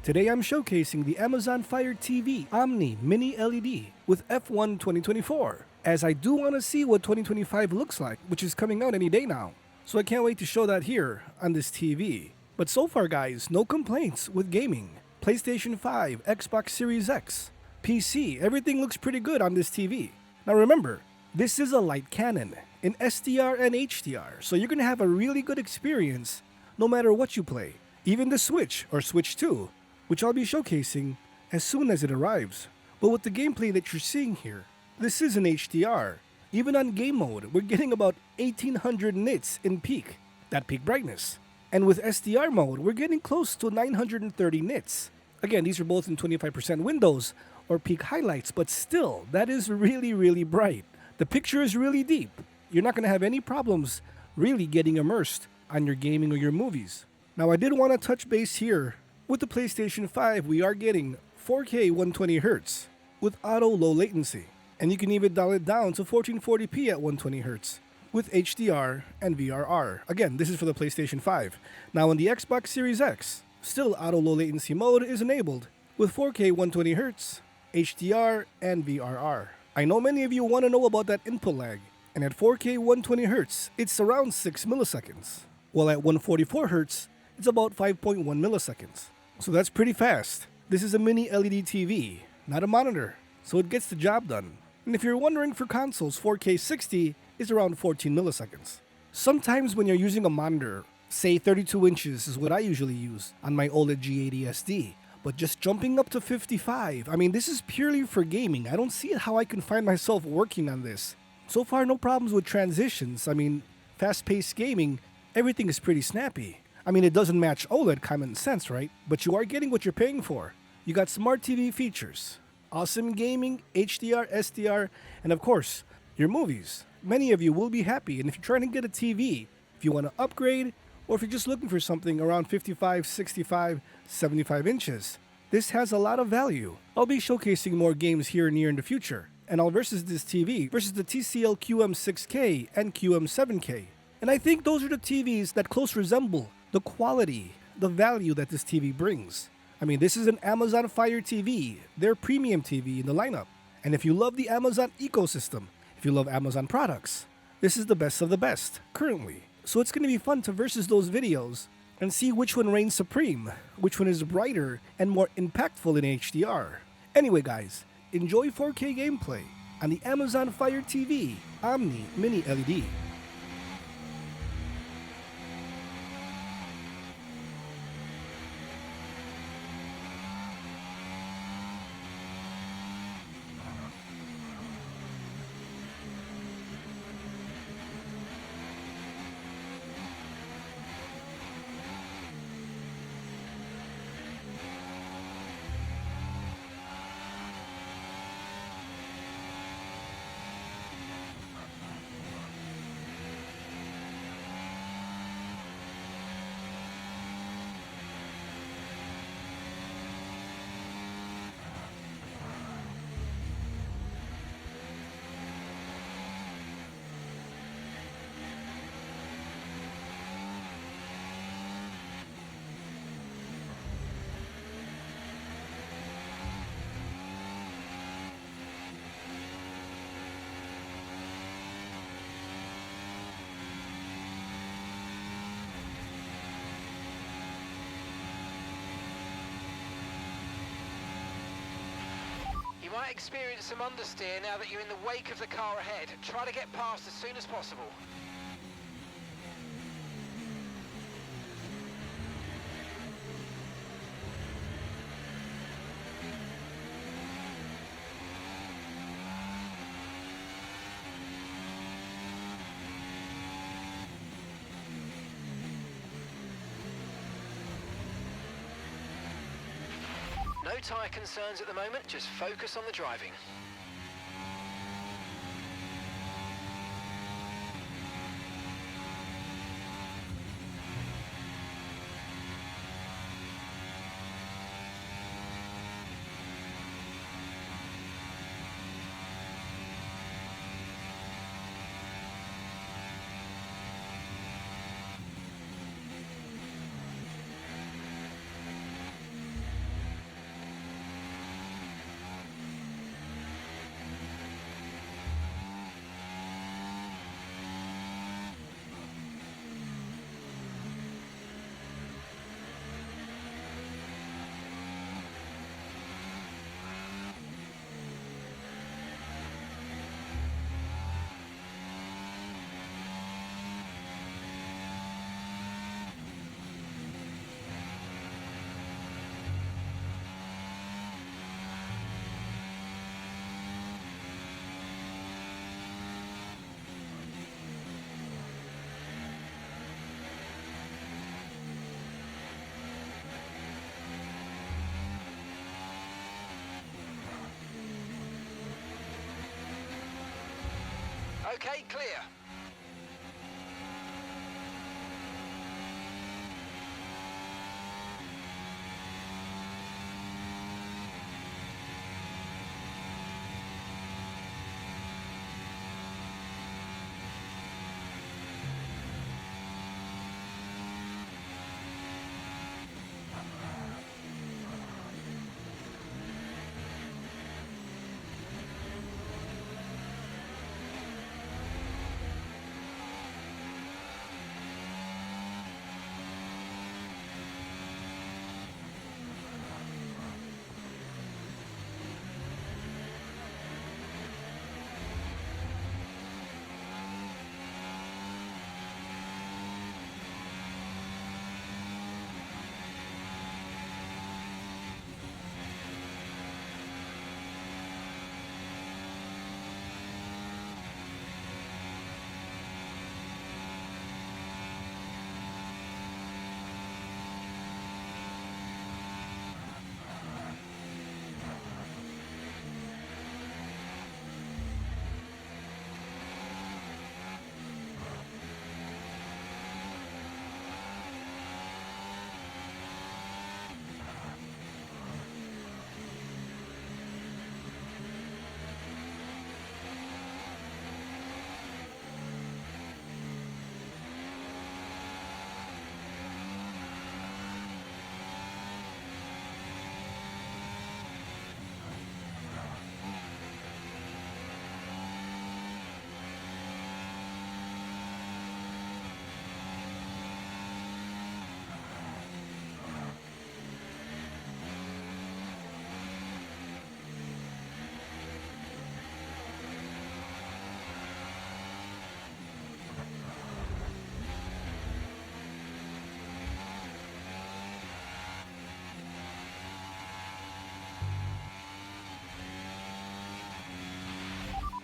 Today I'm showcasing the Amazon Fire TV Omni Mini LED with F1 2024, as I do want to see what 2025 looks like, which is coming out any day now. So I can't wait to show that here on this TV. But so far guys, no complaints with gaming. PlayStation 5, Xbox Series X, PC, everything looks pretty good on this TV. Now remember, this is a light Canon in SDR and HDR, so you're going to have a really good experience no matter what you play. Even the Switch or Switch 2, which I'll be showcasing as soon as it arrives. But with the gameplay that you're seeing here, this is in HDR. Even on game mode, we're getting about 1800 nits in peak, that peak brightness. And with SDR mode, we're getting close to 930 nits. Again, these are both in 25% windows or peak highlights, but still, that is really bright. The picture is really deep. You're not going to have any problems really getting immersed on your gaming or your movies. Now, I did want to touch base here. With the PlayStation 5, we are getting 4K 120Hz with auto low latency. And you can even dial it down to 1440p at 120Hz with HDR and VRR. Again, this is for the PlayStation 5. Now on the Xbox Series X, still auto low latency mode is enabled with 4K 120Hz, HDR, and VRR. I know many of you want to know about that input lag, and at 4K 120Hz, it's around 6 milliseconds, while at 144Hz, it's about 5.1 milliseconds. So that's pretty fast. This is a mini LED TV, not a monitor, so it gets the job done. And if you're wondering, for consoles, 4K 60 is around 14 milliseconds. Sometimes when you're using a monitor, say 32 inches is what I usually use on my OLED G80 SD, but just jumping up to 55, I mean, this is purely for gaming. I don't see how I can find myself working on this. So far, no problems with transitions. I mean, fast-paced gaming, everything is pretty snappy. I mean, it doesn't match OLED, common sense, right? But you are getting what you're paying for. You got smart TV features, awesome gaming, HDR, SDR, and of course, your movies. Many of you will be happy, and if you're trying to get a TV, if you want to upgrade, or if you're just looking for something around 55, 65, 75 inches, this has a lot of value. I'll be showcasing more games here and near in the future, and I'll versus this TV versus the TCL QM6K and QM7K. And I think those are the TVs that close resemble the quality, the value that this TV brings. I mean, this is an Amazon Fire TV, their premium TV in the lineup. And if you love the Amazon ecosystem, if you love Amazon products, this is the best of the best, currently. So it's going to be fun to versus those videos and see which one reigns supreme, which one is brighter and more impactful in HDR. Anyway guys, enjoy 4K gameplay on the Amazon Fire TV Omni Mini LED. You might experience some understeer now that you're in the wake of the car ahead. Try to get past as soon as possible. No tyre concerns at the moment, just focus on the driving. Okay, clear.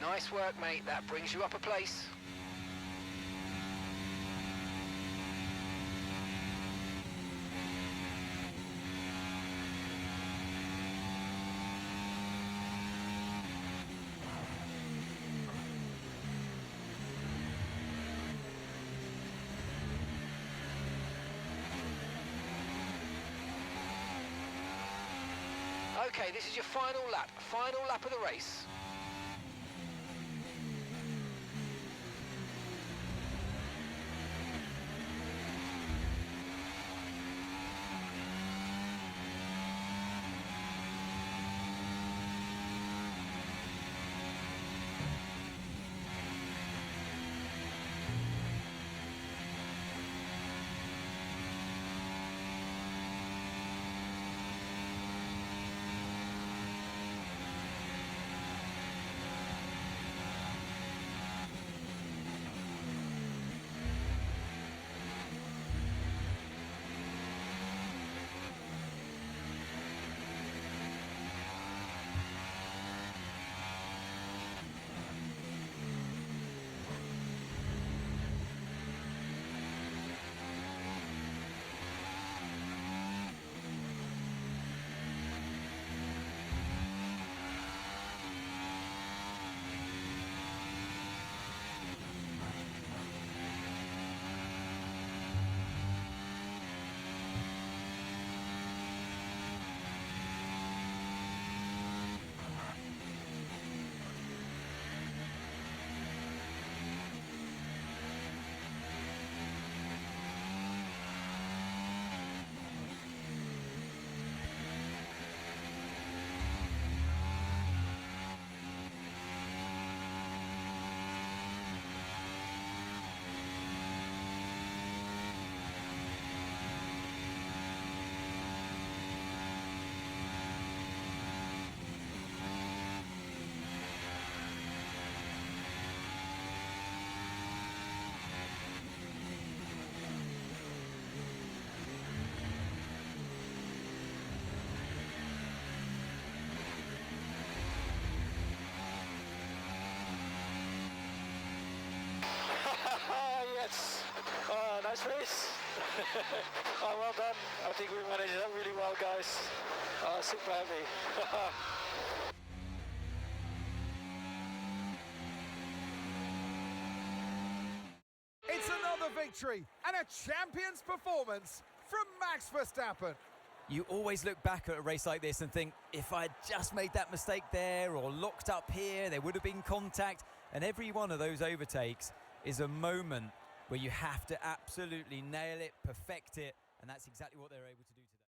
Nice work, mate. That brings you up a place. Okay, this is your final lap of the race. Yes, nice race. Well done. I think we managed that really well, guys. Super happy. victory and a champion's performance from Max Verstappen. You always look back at a race like this and think, if I'd just made that mistake there or locked up here, there would have been contact. And every one of those overtakes is a moment where you have to absolutely nail it, perfect it, and that's exactly what they're able to do.